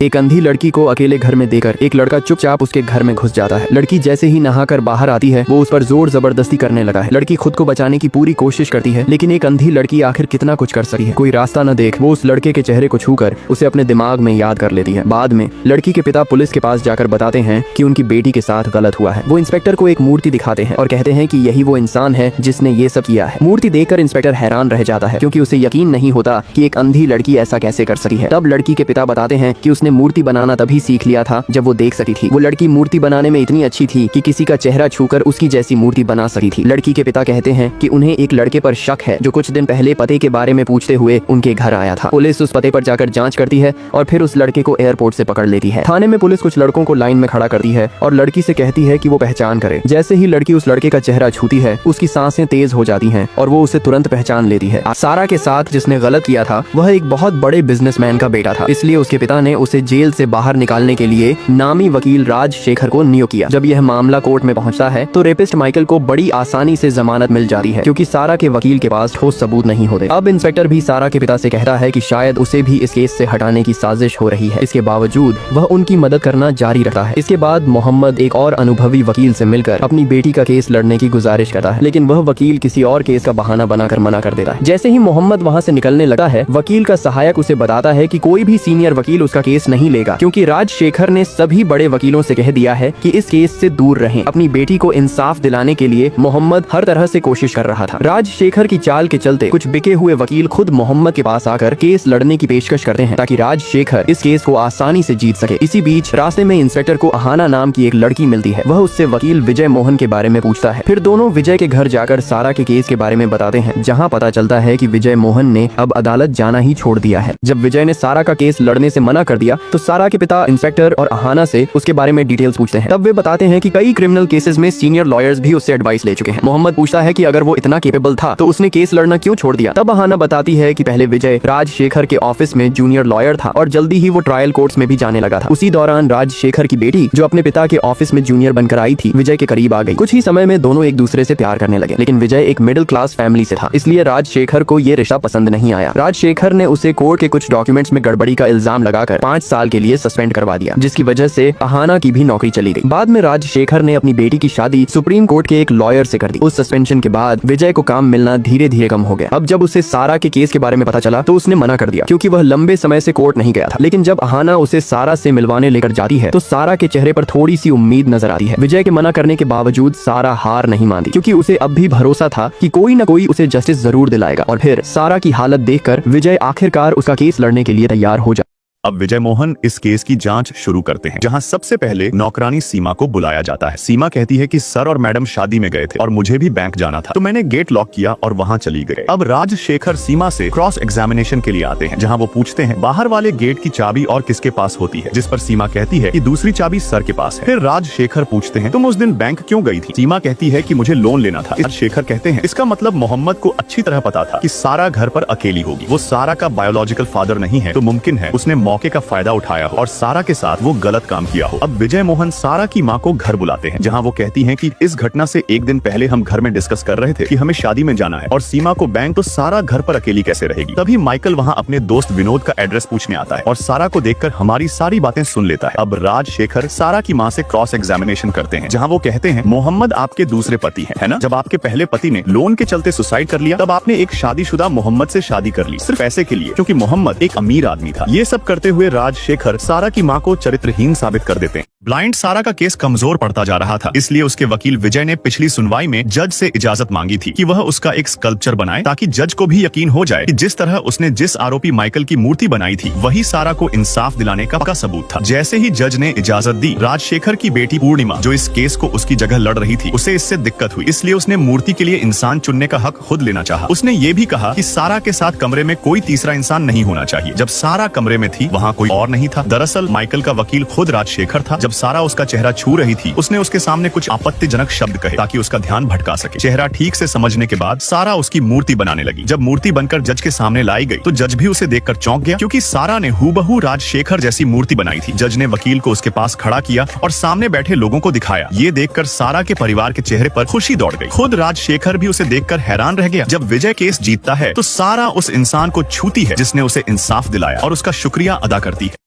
एक अंधी लड़की को अकेले घर में देकर एक लड़का चुपचाप उसके घर में घुस जाता है। लड़की जैसे ही नहाकर बाहर आती है वो उस पर जोर जबरदस्ती करने लगा है। लड़की खुद को बचाने की पूरी कोशिश करती है, लेकिन एक अंधी लड़की आखिर कितना कुछ कर सकती है। कोई रास्ता न देख वो उस लड़के के चेहरे को छूकर उसे अपने दिमाग में याद कर लेती है। बाद में लड़की के पिता पुलिस के पास जाकर बताते हैं कि उनकी बेटी के साथ गलत हुआ है। वो इंस्पेक्टर को एक मूर्ति दिखाते हैं और कहते हैं कि यही वो इंसान है जिसने ये सब किया है। मूर्ति देखकर इंस्पेक्टर हैरान रह जाता है, क्योंकि उसे यकीन नहीं होता कि एक अंधी लड़की ऐसा कैसे कर सकी है। तब लड़की के पिता बताते हैं कि उसने मूर्ति बनाना तभी सीख लिया था जब वो देख सकी थी। वो लड़की मूर्ति बनाने में इतनी अच्छी थी कि किसी का चेहरा छूकर उसकी जैसी मूर्ति बना सकी थी। लड़की के पिता कहते हैं कि उन्हें एक लड़के पर शक है जो कुछ दिन पहले पते के बारे में पूछते हुए उनके घर आया था। पुलिस उस पते पर जाकर जांच करती है और फिर उस लड़के को एयरपोर्ट से पकड़ लेती है। थाने में पुलिस कुछ लड़कों को लाइन में खड़ा करती है और लड़की से कहती है कि वो पहचान करे। जैसे ही लड़की उस लड़के का चेहरा छूती है उसकी सांसें तेज हो जाती हैं और वो उसे तुरंत पहचान लेती है। सारा के साथ जिसने गलत किया था वह एक बहुत बड़े बिजनेसमैन का बेटा था, इसलिए उसके पिता ने उसे जेल से बाहर निकालने के लिए नामी वकील राजशेखर को नियुक्त किया। जब यह मामला कोर्ट में पहुंचता है तो रेपिस्ट माइकल को बड़ी आसानी से जमानत मिल जाती है, क्योंकि सारा के वकील के पास ठोस सबूत नहीं होते। अब इंस्पेक्टर भी सारा के पिता से कहता है कि शायद उसे भी इस केस से हटाने की साजिश हो रही है। इसके बावजूद वह उनकी मदद करना जारी रखता है। इसके बाद मोहम्मद एक और अनुभवी वकील से मिलकर अपनी बेटी का केस लड़ने की गुजारिश करता है, लेकिन वह वकील किसी और केस का बहाना बनाकर मना कर देता है। जैसे ही मोहम्मद वहाँ से निकलने लगा है, वकील का सहायक उसे बताता है कि कोई भी सीनियर वकील उसका केस नहीं लेगा, क्योंकि राजशेखर ने सभी बड़े वकीलों से कह दिया है कि इस केस से दूर रहें। अपनी बेटी को इंसाफ दिलाने के लिए मोहम्मद हर तरह से कोशिश कर रहा था। राजशेखर की चाल के चलते कुछ बिके हुए वकील खुद मोहम्मद के पास आकर केस लड़ने की पेशकश करते हैं ताकि राजशेखर इस केस को आसानी से जीत सके। इसी बीच रास्ते में इंस्पेक्टर को अहाना नाम की एक लड़की मिलती है। वह उससे वकील विजय मोहन के बारे में पूछता है। फिर दोनों विजय के घर जाकर सारा के केस के बारे में बताते हैं, जहाँ पता चलता है कि विजय मोहन ने अब अदालत जाना ही छोड़ दिया है। जब विजय ने सारा का केस लड़ने से मना कर दिया तो सारा के पिता इंस्पेक्टर और अहाना से उसके बारे में डिटेल्स पूछते हैं। तब वे बताते हैं कि कई क्रिमिनल केसेस में सीनियर लॉयर्स भी उससे एडवाइस ले चुके हैं। मोहम्मद पूछता है कि अगर वो इतना केपेबल था तो उसने केस लड़ना क्यों छोड़ दिया। तब अहाना बताती है कि पहले विजय राजशेखर के ऑफिस में जूनियर लॉयर था और जल्दी ही वो ट्रायल कोर्ट्स में भी जाने लगा था। उसी दौरान राजशेखर की बेटी जो अपने पिता के ऑफिस में जूनियर बनकर आई थी विजय के करीब आ गई। कुछ ही समय में दोनों एक दूसरे से प्यार करने लगे, लेकिन विजय एक मिडिल क्लास फैमिली से था, इसलिए राजशेखर को ये रिश्ता पसंद नहीं आया। राजशेखर ने उसे कोर्ट के कुछ डॉक्यूमेंट्स में गड़बड़ी का इल्जाम लगाकर 5 साल के लिए सस्पेंड करवा दिया, जिसकी वजह से अहाना की भी नौकरी चली गई। बाद में राजशेखर ने अपनी बेटी की शादी सुप्रीम कोर्ट के एक लॉयर से कर दी। उस सस्पेंशन के बाद विजय को काम मिलना धीरे धीरे कम हो गया। अब जब उसे सारा के केस के बारे में पता चला तो उसने मना कर दिया, क्योंकि वह लंबे समय से कोर्ट नहीं गया था। लेकिन जब अहाना उसे सारा से मिलवाने लेकर जाती है तो सारा के चेहरे पर थोड़ी सी उम्मीद नजर आती है। विजय के मना करने के बावजूद सारा हार नहीं मानती, क्योंकि उसे अब भी भरोसा था कि कोई न कोई उसे जस्टिस जरूर दिलाएगा। और फिर सारा की हालत देखकर विजय आखिरकार उसका केस लड़ने के लिए तैयार हो जाता। अब विजय मोहन इस केस की जांच शुरू करते हैं, जहां सबसे पहले नौकरानी सीमा को बुलाया जाता है। सीमा कहती है कि सर और मैडम शादी में गए थे और मुझे भी बैंक जाना था, तो मैंने गेट लॉक किया और वहां चली गई। अब राजशेखर सीमा से क्रॉस एग्जामिनेशन के लिए आते हैं, जहां वो पूछते हैं बाहर वाले गेट की चाबी और किसके पास होती है, जिस पर सीमा कहती है कि दूसरी चाबी सर के पास है। फिर राजशेखर पूछते हैं तुम उस दिन बैंक क्यों गई थी। सीमा कहती है कि मुझे लोन लेना था। राजशेखर कहते हैं इसका मतलब मोहम्मद को अच्छी तरह पता था कि सारा घर पर अकेली होगी। वो सारा का बायोलॉजिकल फादर नहीं है, तो मुमकिन है उसने मौके का फायदा उठाया हो और सारा के साथ वो गलत काम किया हो। अब विजय मोहन सारा की माँ को घर बुलाते हैं, जहाँ वो कहती हैं कि इस घटना से एक दिन पहले हम घर में डिस्कस कर रहे थे कि हमें शादी में जाना है और सीमा को बैंक, तो सारा घर पर अकेली कैसे रहेगी। तभी माइकल वहाँ अपने दोस्त विनोद का एड्रेस पूछने आता है और सारा को देखकर हमारी सारी बातें सुन लेता है। अब राजशेखर सारा की माँ से क्रॉस एग्जामिनेशन करते हैं, जहाँ वो कहते हैं मोहम्मद आपके दूसरे पति है ना। जब आपके पहले पति ने लोन के चलते सुसाइड कर लिया तब आपने एक शादीशुदा मोहम्मद से शादी कर ली, सिर्फ पैसे के लिए, क्योंकि मोहम्मद एक अमीर आदमी था। ये सब करते हुए राजशेखर सारा की माँ को चरित्रहीन साबित कर देते हैं। ब्लाइंड सारा का केस कमजोर पड़ता जा रहा था, इसलिए उसके वकील विजय ने पिछली सुनवाई में जज से इजाजत मांगी थी कि वह उसका एक स्कल्पचर बनाए, ताकि जज को भी यकीन हो जाए कि जिस तरह उसने जिस आरोपी माइकल की मूर्ति बनाई थी वही सारा को इंसाफ दिलाने का पक्का सबूत था। जैसे ही जज ने इजाजत दी, राजशेखर की बेटी पूर्णिमा जो इस केस को उसकी जगह लड़ रही थी, उसे इससे दिक्कत हुई, इसलिए उसने मूर्ति के लिए इंसान चुनने का हक खुद लेना चाहा। उसने ये भी कहा कि सारा के साथ कमरे में कोई तीसरा इंसान नहीं होना चाहिए। जब सारा कमरे में थी वहाँ कोई और नहीं था। दरअसल माइकल का वकील खुद राजशेखर था। जब सारा उसका चेहरा छू रही थी उसने उसके सामने कुछ आपत्तिजनक शब्द कहे ताकि उसका ध्यान भटका सके। चेहरा ठीक से समझने के बाद सारा उसकी मूर्ति बनाने लगी। जब मूर्ति बनकर जज के सामने लाई गई तो जज भी उसे देखकर चौंक गया, क्योंकि सारा ने हूबहू राजशेखर जैसी मूर्ति बनाई थी। जज ने वकील को उसके पास खड़ा किया और सामने बैठे लोगों को दिखाया। ये देखकर सारा के परिवार के चेहरे पर खुशी दौड़ गई। खुद राजशेखर भी उसे देखकर हैरान रह गया। जब विजय केस जीतता है तो सारा उस इंसान को छूती है जिसने उसे इंसाफ दिलाया और उसका शुक्रिया अदा करती है।